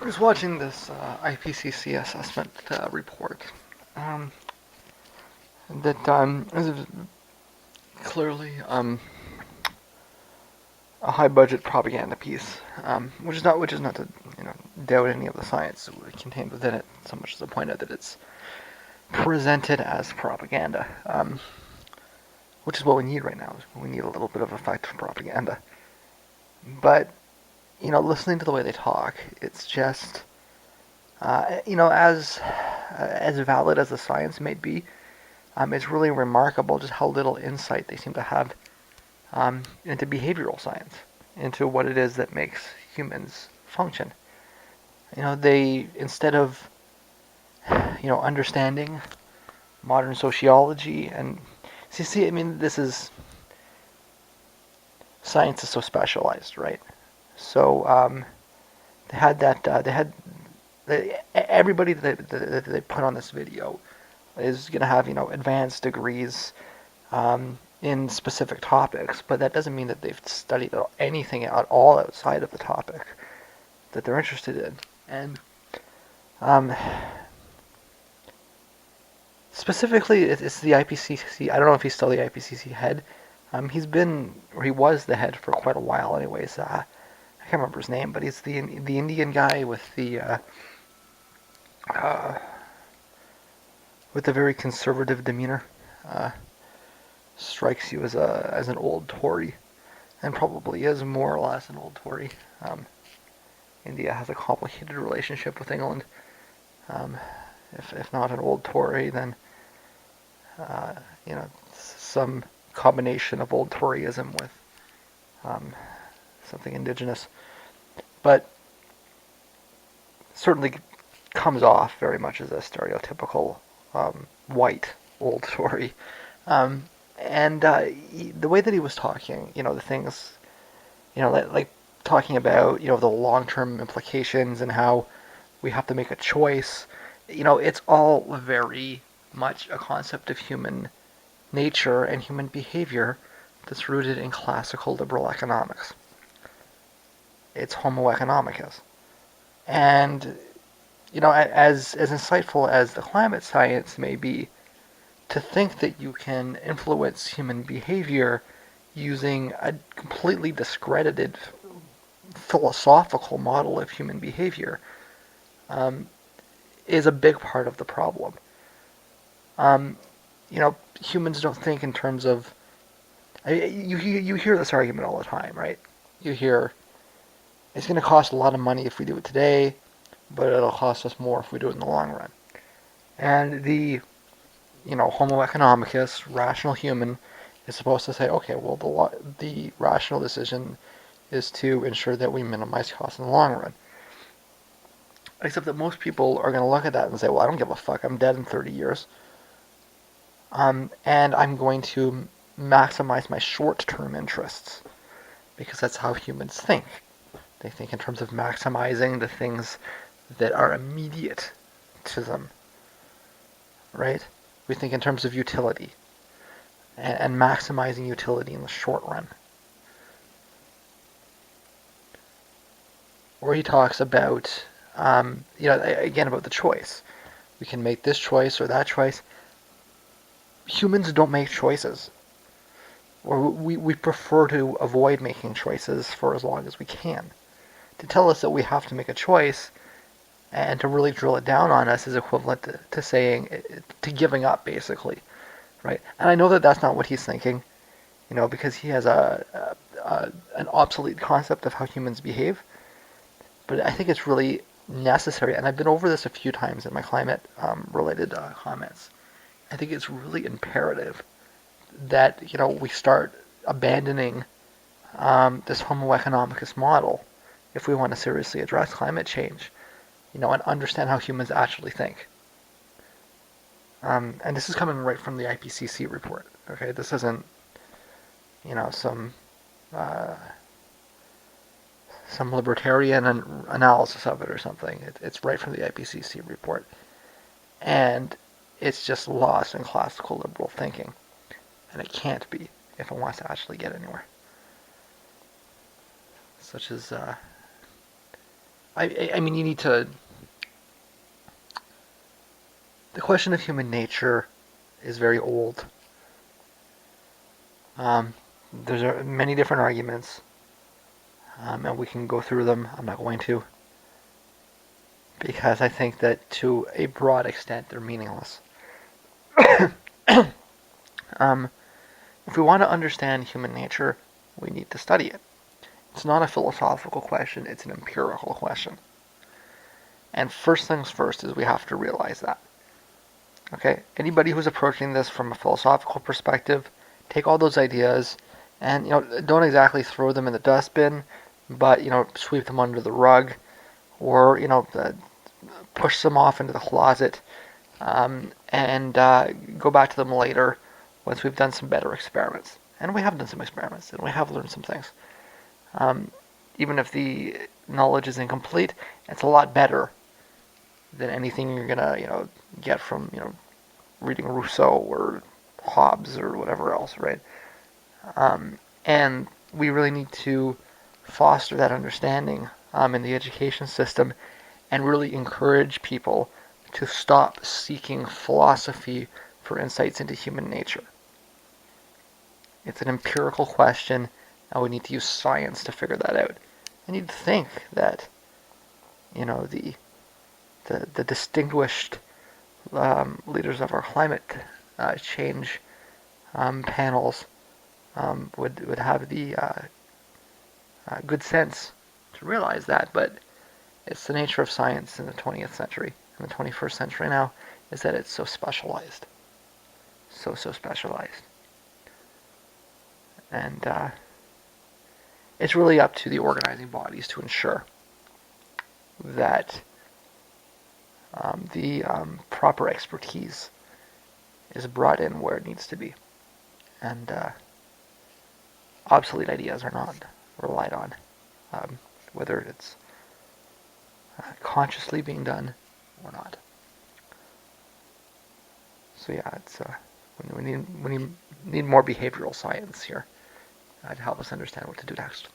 I was watching this IPCC assessment report that is clearly a high budget propaganda piece, which is not to doubt any of the science contained within it, so much as to point out that it's presented as propaganda, which is what we need right now. We need a little bit of effective propaganda, but listening to the way they talk, it's just as valid as the science may be, it's really remarkable just how little insight they seem to have into behavioral science, into what it is that makes humans function. They, instead of understanding modern sociology and see, I mean, this is science is so specialized, right? So they had that everybody that they put on this video is going to have advanced degrees in specific topics, but that doesn't mean that they've studied anything at all outside of the topic that they're interested in. And um, specifically, it's the IPCC. I don't know if he's still the IPCC head. He's been, or he was the head for quite a while, anyways. I can't remember his name, but he's the Indian guy uh, with the very conservative demeanor. Uh, Strikes you as an old Tory, and probably is more or less an old Tory. Um, India has a complicated relationship with England. Um, if not an old Tory, then uh, some combination of old Toryism with um, something indigenous, but certainly comes off very much as a stereotypical white old Tory. Um, and the way that he was talking, the things, like talking about, the long-term implications and how we have to make a choice. It's all very much a concept of human nature and human behavior that's rooted in classical liberal economics. It's homo economicus. And, as insightful as the climate science may be, to think that you can influence human behavior using a completely discredited philosophical model of human behavior um, is a big part of the problem. Um, Humans don't think in terms of. You hear this argument all the time, right? You hear it's going to cost a lot of money if we do it today, but it'll cost us more if we do it in the long run. And the Homo economicus, rational human, is supposed to say, okay, well, the rational decision is to ensure that we minimize costs in the long run. Except that most people are going to look at that and say, well, I don't give a fuck. I'm dead in 30 years. And I'm going to maximize my short-term interests because that's how humans think. They think in terms of maximizing the things that are immediate to them, right? We think in terms of utility and maximizing utility in the short run. Where he talks about, again, about the choice. We can make this choice or that choice. Humans don't make choices. Or we prefer to avoid making choices for as long as we can. To tell us that we have to make a choice and to really drill it down on us is equivalent to saying, to giving up, basically, right? And I know that that's not what he's thinking, because he has an obsolete concept of how humans behave. But I think it's really necessary, and I've been over this a few times in my climate-related comments. I think it's really imperative that we start abandoning this Homo economicus model if we want to seriously address climate change, and understand how humans actually think. And this is coming right from the IPCC report. Okay, this isn't some uh, some libertarian analysis of it or something. It's right from the IPCC report, and it's just lost in classical liberal thinking, and it can't be if it wants to actually get anywhere. Such as I mean, you need to. The question of human nature is very old. Um, there's many different arguments, and we can go through them. I'm not going to, because I think that to a broad extent they're meaningless. um, if we want to understand human nature, we need to study it. It's not a philosophical question, it's an empirical question. And first things first is we have to realize that. Okay? Anybody who's approaching this from a philosophical perspective, take all those ideas and don't exactly throw them in the dustbin, but sweep them under the rug or push them off into the closet and go back to them later once we've done some better experiments. And we have done some experiments and we have learned some things. Um, Even if the knowledge is incomplete, it's a lot better than anything you're gonna get from reading Rousseau or Hobbes or whatever else, right? And we really need to foster that understanding in the education system and really encourage people to stop seeking philosophy for insights into human nature. It's an empirical question, and we need to use science to figure that out. And you'd think that the distinguished leaders of our climate change panels would have the good sense to realize that, but it's the nature of science in the 20th century, in the 21st century now, is that it's so specialized. So specialized. And it's really up to the organizing bodies to ensure that the proper expertise is brought in where it needs to be. And obsolete ideas are not relied on, whether it's consciously being done or not. So yeah, it's we need more behavioral science here to help us understand what to do next.